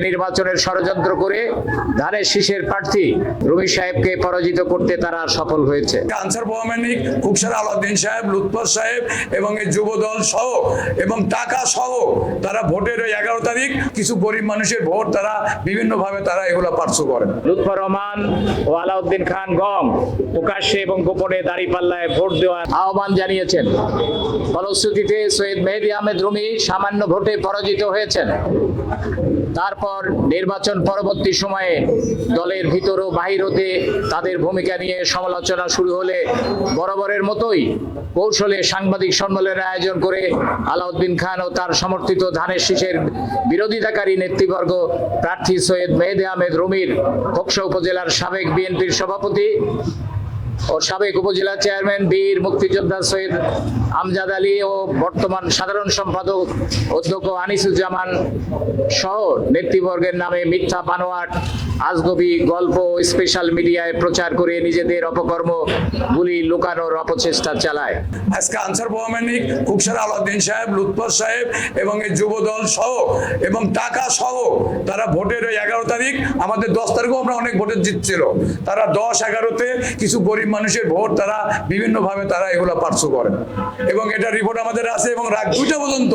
নির্বাচনের ষড়যন্ত্র করে ধানের শীষের প্রার্থী রুমি সাহেবকে পরাজিত করতে তারা সফল হয়েছে। আনসার ভৌমিক, খুকসার আলাউদ্দিন সাহেব, লুৎফর সাহেব এবং এই যুব দল সহ এবং টাকা সহ তারা ভোটের 11 তারিখ কিছু গরিব মানুষের ভোট তারা বিভিন্নভাবে তারা এগুলো পার্শ্ব করেন। লুৎফর রহমান ও আলাউদ্দিন খান গম প্রকাশ্যে এবং গোপনে দাঁড়িপাল্লায় ভোট দেওয়ার আহ্বান জানিয়েছেন। ফলশ্রুতিতে সৈয়দ মেহেদী আহমেদ রুমি সামান্য ভোটে পরাজিত হয়েছেন। তারপর নির্বাচন পরবর্তী সময়ে দলের ভিতর ও বাহির হতে তাদের ভূমিকা নিয়ে সমালোচনা শুরু হলে বরাবরের মতোই কৌশলে সাংবাদিক সম্মেলনের আয়োজন করে আলাউদ্দিন খান ও তার সমর্থিত ধানের শীষের বিরোধিতাকারী নেতৃবর্গ প্রার্থী সৈয়দ মেহেদী আহমেদ রুমির খোকসা উপজেলার সাবেক বিএনপির সভাপতি ও সাবেক উপজেলা চেয়ারম্যান বীর মুক্তিযোদ্ধা সৈয়দ আমজাদ আলী ও বর্তমান সাধারণ সম্পাদক অধ্যক্ষ আনিসুজ্জামান সহ নেতৃবর্গের নামে মিথ্যা বানোয়াট আজগবি গল্প স্পেশাল মিডিয়ায় প্রচার করে নিজেদের অপকর্মগুলি লুকানোর অপচেষ্টা চালায়। আজকে আনসার ভৌমিক, খুকসার আলাউদ্দিন সাহেব, লুৎফর সাহেব এবং এই যুব দল সহ এবং টাকা সহ তারা ভোটের 11 তারিখ, আমাদের 10 তারিখও আমরা অনেক ভোটে জিতছিল, তারা 10-11তে কিছু গরিব মানুষের ভোট তারা বিভিন্নভাবে তারা এগুলো পার্শ্ব করেন এবং এটা রিপোর্ট আমাদের আছে। এবং রাত 2টা পর্যন্ত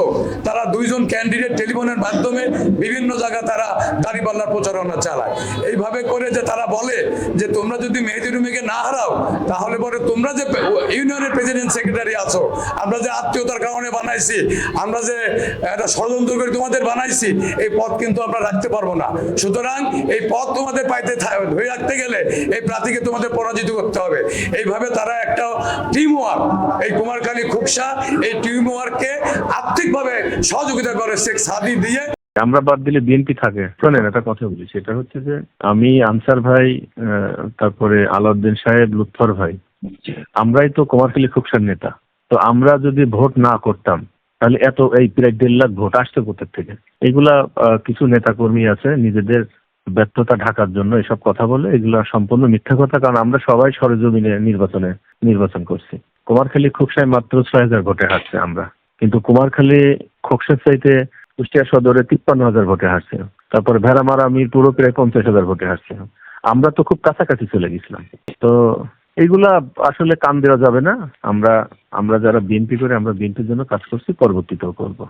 তারা 2 জন ক্যান্ডিডেট টেলিফোনের মাধ্যমে বিভিন্ন জায়গায় তারা দাঁড়িপাল্লার প্রচারণা চালায়। এইভাবে করে যে তারা বলে যে তোমরা যদি মেহেদী রুমিকে না হারাও তাহলে পরে তোমরা যে ইউনিয়নের প্রেসিডেন্ট সেক্রেটারি আছো, আমরা যে আত্মীয়তার কারণে বানাইছি, আমরা যে একটা ষড়যন্ত্র করে তোমাদের বানাইছি, এই পদ কিন্তু আমরা রাখতে পারবো না। সুতরাং এই পদ তোমাদের পাইতে ধরে রাখতে গেলে এই প্রার্থীকে তোমাদের পরাজিত করতে হবে। এইভাবে তারা একটা টিম ওয়ার্ক, এই কুমারখালী খুকসা এই টিম ওয়ার্ককে আর্থিকভাবে সহযোগিতা করে শেখ সাদি দিয়ে। আমরা বাদ দিলে বিএনপি থাকে। শোনেন একটা কথা বলি, সেটা হচ্ছে যে আমি আনসার ভাই, তারপরে আলাউদ্দিন সাহেব, লুৎফর ভাই, আমরাই তো কুমারখালী খুকসার নেতা। তো আমরা যদি ভোট না করতাম তাহলে এত এই প্রায় 1.5 লাখ ভোট আসতে কোথা থেকে? এগুলা কিছু নেতা কর্মী আছে নিজেদের ব্যর্থতা ঢাকার জন্য এসব কথা বলে, এগুলা সম্পূর্ণ মিথ্যা কথা। কারণ আমরা সবাই সরেজমিনে নির্বাচন করছি। কুমারখালী খুকসায় মাত্র 6,000 ভোটে হারছে আমরা, কিন্তু কুমারখালী খোকসার চাইতে কুষ্টিয়া সদরে 53,000 ভোটে হারছে। তারপর ভেড়ামারা মিরপুরও প্রায় 50,000 ভোটে হারছে। আমরা তো খুব কাছাকাছি চলে গেছিলাম। তো এইগুলা আসলে কান দেওয়া যাবে না। আমরা যারা বিএনপি করে, আমরা বিএনপির জন্য কাজ করছি, পরবর্তীতেও করবো।